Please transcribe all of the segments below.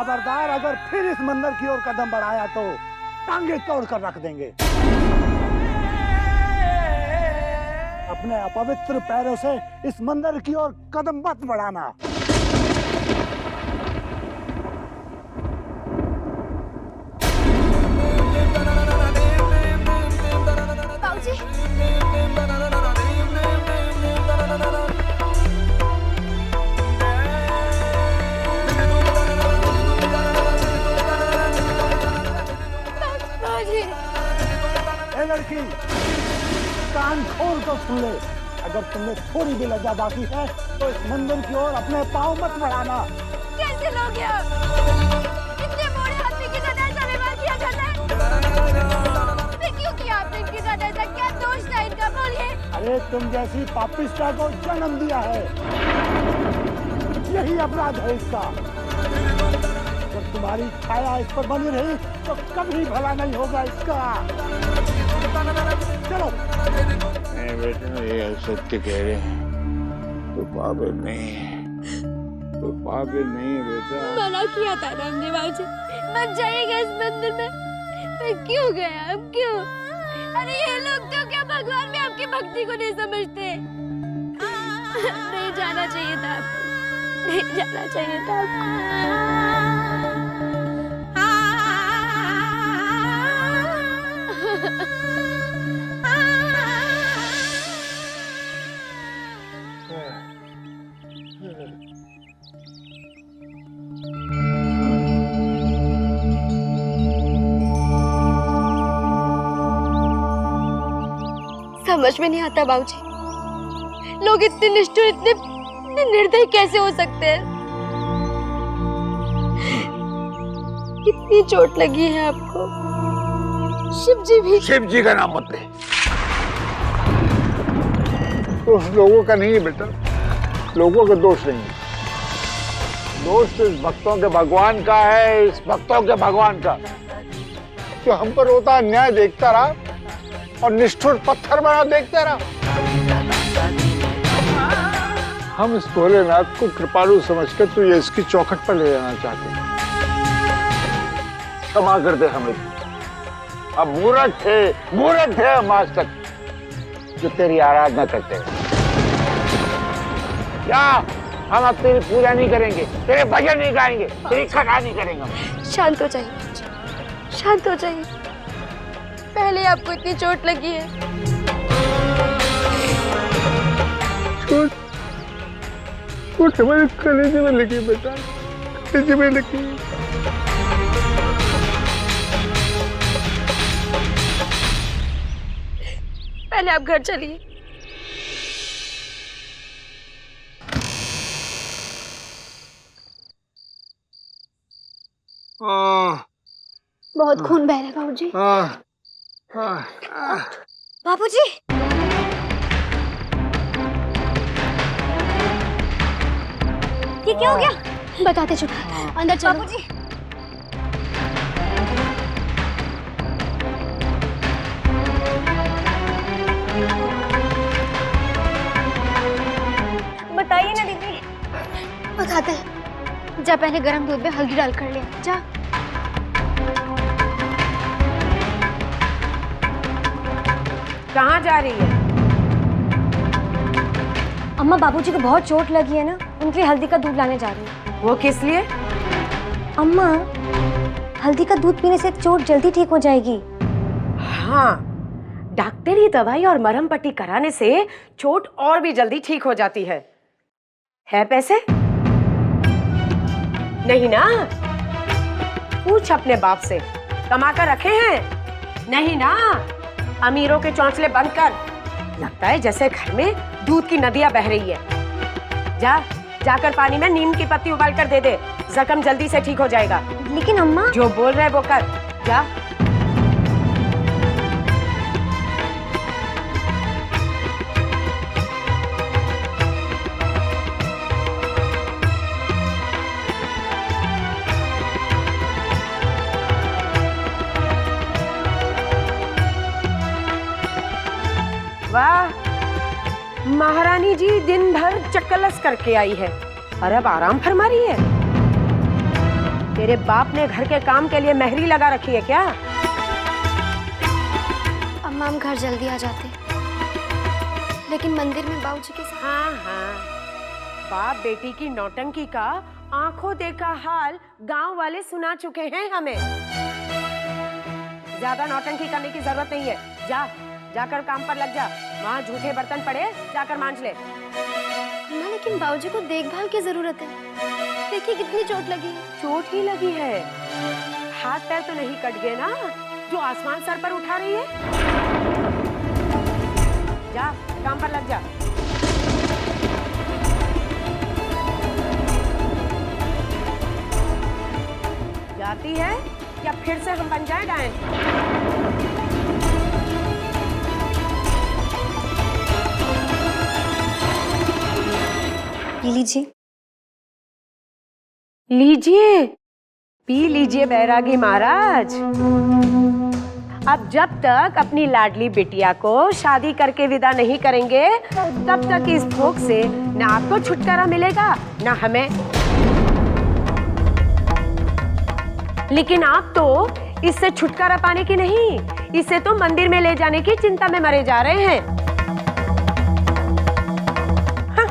खबरदार, अगर फिर इस मंदिर की ओर कदम बढ़ाया तो टांगे तोड़ कर रख देंगे। अपने अपवित्र पैरों से इस मंदिर की ओर कदम मत बढ़ाना। बाबूजी, लड़की, कान खोल कर सुन ले, अगर तुमने थोड़ी भी लज्जा बाकी है तो इस मंदिर की ओर अपने पाँव मत बढ़ाना। कैसे लोग हैं? इतने बड़े हाथी के साथ ऐसा व्यवहार किया जाता है? फिर क्यों किया आपने इनके साथ ऐसा? क्या दोष था इनका, बोलिए। अरे तुम जैसी पापिष्टा को जन्म दिया है, यही अपराध है इसका। जब तुम्हारी छाया इस पर बनी रही तो कभी भला नहीं होगा इसका। चलो। नहीं बेटा, ये सत्य कह रहे हैं, तो पागल नहीं है, तो पागल नहीं है बेटा। मना किया था ना हमने बाबूजी, मत जाइएगा इस मंदिर में। फिर क्यों गया, अब क्यों? अरे ये लोग तो क्या भगवान भी आपकी भक्ति को नहीं समझते। नहीं जाना चाहिए था आपको, नहीं जाना चाहिए था आपको। समझ में नहीं आता बाबूजी, लोग इतने निष्ठुर, इतने निर्दयी कैसे हो सकते हैं? कितनी चोट लगी है आपको? शिव जी भी। शिव जी का नाम मत ले, दोष लोगों का नहीं है बेटा, लोगों का दोष नहीं है, दोष इस भक्तों के भगवान का है, इस भक्तों के भगवान का, जो हम पर होता अन्याय देखता रहा और निष्ठुर पत्थर बना देखता रहा। हम इस भोलेनाथ को कृपालु समझकर तो ये इसकी चौखट पर ले जाना चाहते हैं। क्षमा कर दे हमें, अब मूर्ख थे हम आज तक जो तेरी आराधना करते हैं। क्या हम अब तेरी पूजा नहीं करेंगे, तेरे भजन नहीं गाएंगे, तेरी कथा नहीं करेंगे। शांत हो जाइए, शांत हो जाइए। पहले आपको इतनी चोट लगी है। चोट हमारे कलेजे में लगी बेटा, कलेजे में लगी। पहले आप घर चलिए। बहुत खून बह रहा है बाबूजी। बाबूजी, ये क्या हो गया? बताते चलो, अंदर चलो। बाबूजी, बताइए ना दीदी। बताते हैं। जा पहले गर्म दूध में हल्दी डाल कर ले, जा। कहाँ जा रही है? अम्मा, बाबूजी को बहुत चोट लगी है ना, उनके लिए हल्दी का दूध लाने जा रही हूँ। वो किस लिए? अम्मा, हल्दी का दूध पीने से चोट जल्दी ठीक हो जाएगी। हाँ, डॉक्टरी दवाई और मरहम पट्टी कराने से चोट और भी जल्दी ठीक हो जाती है। पैसे? नहीं ना? पूछ अपने बाप से, कमा कर रखे हैं? नहीं ना? अमीरों के चौंचले बंद कर। लगता है जैसे घर में दूध की नदियां बह रही है। जाकर पानी में नीम की पत्ती उबाल कर दे दे, जख्म जल्दी से ठीक हो जाएगा। लेकिन अम्मा, जो बोल रहे वो कर, जा। वाह, महारानी जी दिन भर चक्कलस करके आई है और अब आराम फरमा रही है। मेरे बाप ने घर के काम के लिए मेहरी लगा रखी है क्या? अम्मा हम घर जल्दी आ जाते, लेकिन मंदिर में बाबूजी के साथ। हाँ हाँ, बाप बेटी की नौटंकी का आंखों देखा हाल गांव वाले सुना चुके हैं हमें। ज्यादा नौटंकी करने की जरूरत नहीं है। जाकर काम पर लग जा। वहाँ झूठे बर्तन पड़े, जाकर मांज ले। अम्मा लेकिन बाबूजी को देखभाल की जरूरत है। देखिए कितनी चोट लगी है। चोट ही लगी है, हाथ पैर तो नहीं कट गए ना जो आसमान सर पर उठा रही है? जा काम पर लग जा। जाती है या फिर से हम बन जाए डायन? पी लीजिए। लीजिए, पी लीजिए बैरागी महाराज। अब जब तक अपनी लाडली बिटिया को शादी करके विदा नहीं करेंगे, तब तक इस भोग से न आपको छुटकारा मिलेगा न हमें। लेकिन आप तो इससे छुटकारा पाने की नहीं, इसे तो मंदिर में ले जाने की चिंता में मरे जा रहे हैं। हाँ।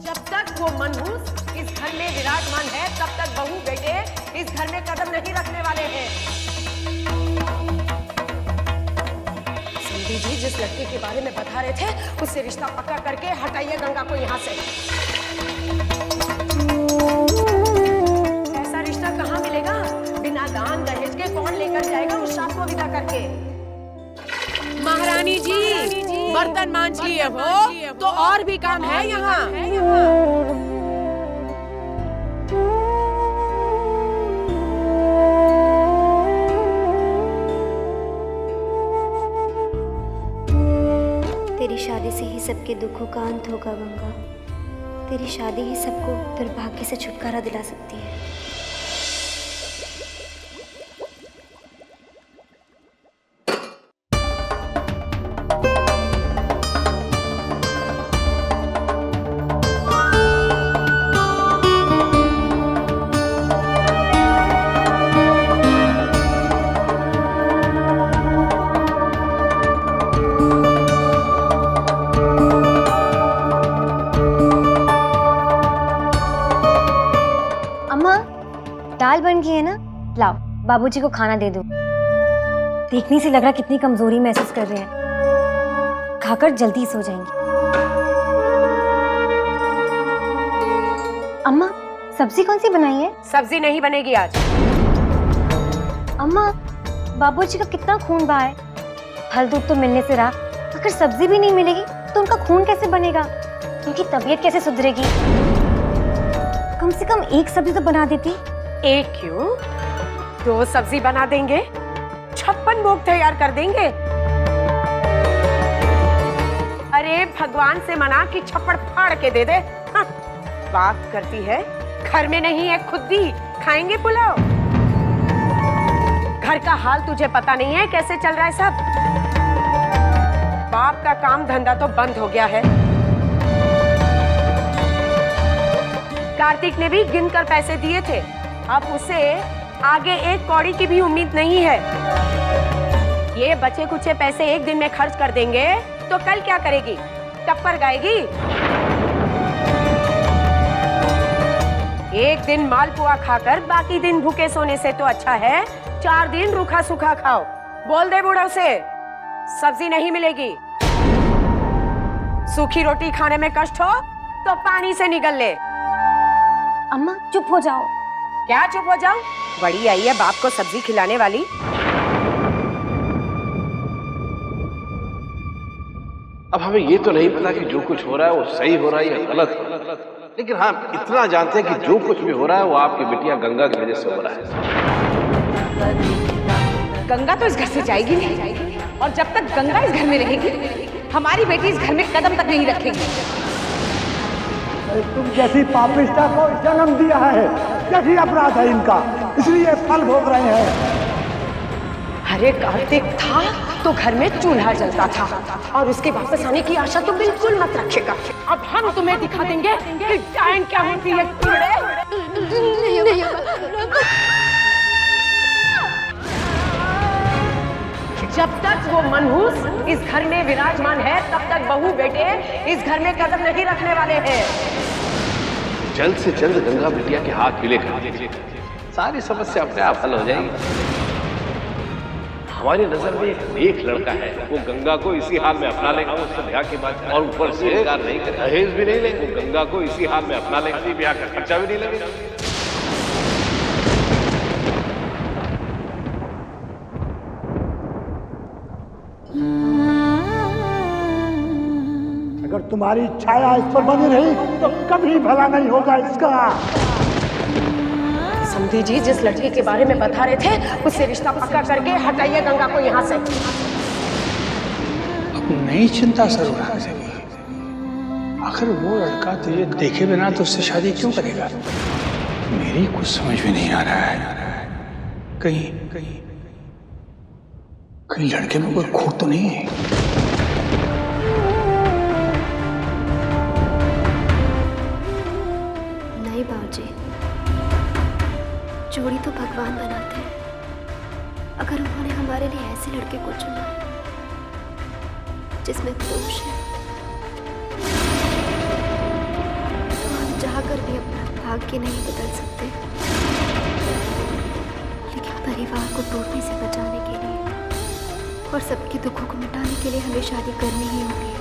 जब तक वो मनहूस इस घर में विराजमान है, तब तक बहू बेटे इस घर में कदम नहीं रखने वाले हैं। जी जिस लड़के के बारे में बता रहे थे, उससे रिश्ता पक्का करके हटाइए गंगा को यहाँ से। ऐसा रिश्ता कहाँ मिलेगा? बिना दान दहेज के कौन लेकर जाएगा उस शाप को विदा करके? महारानी जी, बर्तन मांज लिए हो तो और भी काम है यहाँ। तेरी शादी से ही सबके दुखों का अंत होगा गंगा। तेरी शादी ही सबको दुर्भाग्य से छुटकारा दिला सकती है। दाल बन गई है ना, लाओ बाबूजी को खाना दे दो। देखने से लग रहा कितनी कमजोरी महसूस कर रहे हैं। खाकर जल्दी सो जाएंगे। अम्मा सब्जी कौन सी बनाई है? सब्जी नहीं बनेगी आज। अम्मा बाबूजी का कितना खून बहा है, फल दूध तो मिलने से रहा, अगर सब्जी भी नहीं मिलेगी तो उनका खून कैसे बनेगा? उनकी तबीयत कैसे सुधरेगी? कम से कम एक सब्जी तो बना देती। एक क्यों, 2 सब्जी बना देंगे, 56 भोग तैयार कर देंगे। अरे भगवान से मना कि छप्पड़ फाड़ के दे दे। हाँ, बात करती है, घर में नहीं है खुदी खाएंगे पुलाव। घर का हाल तुझे पता नहीं है कैसे चल रहा है सब। बाप का काम धंधा तो बंद हो गया है। कार्तिक ने भी गिनकर पैसे दिए थे, अब उसे आगे एक कौड़ी की भी उम्मीद नहीं है। ये बचे कुचे पैसे एक दिन में खर्च कर देंगे तो कल क्या करेगी? टप्पर गाएगी? एक दिन मालपुआ खाकर बाकी दिन भूखे सोने से तो अच्छा है 4 दिन रूखा सूखा खाओ। बोल दे बूढ़ों से सब्जी नहीं मिलेगी। सूखी रोटी खाने में कष्ट हो तो पानी से निगल ले। अम्मा चुप हो जाओ। क्या चुप हो जाओ? बड़ी आई है बाप को सब्जी खिलाने वाली। अब हमें ये तो नहीं पता कि जो कुछ हो रहा है वो सही हो रहा है या गलत, लेकिन हाँ इतना जानते हैं कि जो कुछ भी हो रहा है वो आपकी बिटिया गंगा की वजह से हो रहा है। गंगा तो इस घर से जाएगी नहीं, और जब तक गंगा इस घर में रहेगी हमारी बेटी इस घर में कदम तक नहीं रखेगी। तुम जैसी पापिष्टा को जन्म दिया है, यही अपराध है इनका, इसलिए फल भोग रहे हैं। अरे कार्तिक था तो घर में चूल्हा जलता था, और उसके वापस आने की आशा तो बिल्कुल मत रखिएगा। अब हम तुम्हें दिखा देंगे कि डायन क्या होती है। जब तक वो मनहूस इस घर में विराजमान है, तब तक बहू बेटे इस घर में कदम नहीं रखने वाले हैं। जल्द से जल्द गंगा बिटिया के हाथ मिले सारी समस्या अपने आप हल हो जाएगी। हमारी नजर में एक नेक लड़का है, वो गंगा को इसी हाल में अपना लेगा, उससे ब्याह की बात और ऊपर से नहीं करे, दहेज भी नहीं लेंगे, वो गंगा को इसी हाल में अपना लेगा, ब्याह का खर्चा भी नहीं लगेगा। अगर तुम्हारी छाया इस पर बनी रही तो कभी भला नहीं होगा इसका। समधी जी जिस लड़की के बारे में बता रहे थे उससे रिश्ता पक्का करके हटाइए गंगा को यहाँ से। अब नहीं चिंता शुरू रहा सकी। आखिर वो लड़का तुझे देखे बिना तो उससे शादी क्यों करेगा? मेरी कुछ समझ में नहीं आ रहा है। कहीं कहीं कहीं लड़के में कोई खोट तो नहीं है? नहीं बाबूजी, जोड़ी तो भगवान बनाते हैं। अगर उन्होंने हमारे लिए ऐसे लड़के को चुना है जिसमें दोष है, तो हम चाहकर भी अपना भाग्य नहीं बदल सकते। लेकिन परिवार को टूटने से बचाने के लिए और सबके दुखों को मिटाने के लिए हमें शादी करनी ही होगी।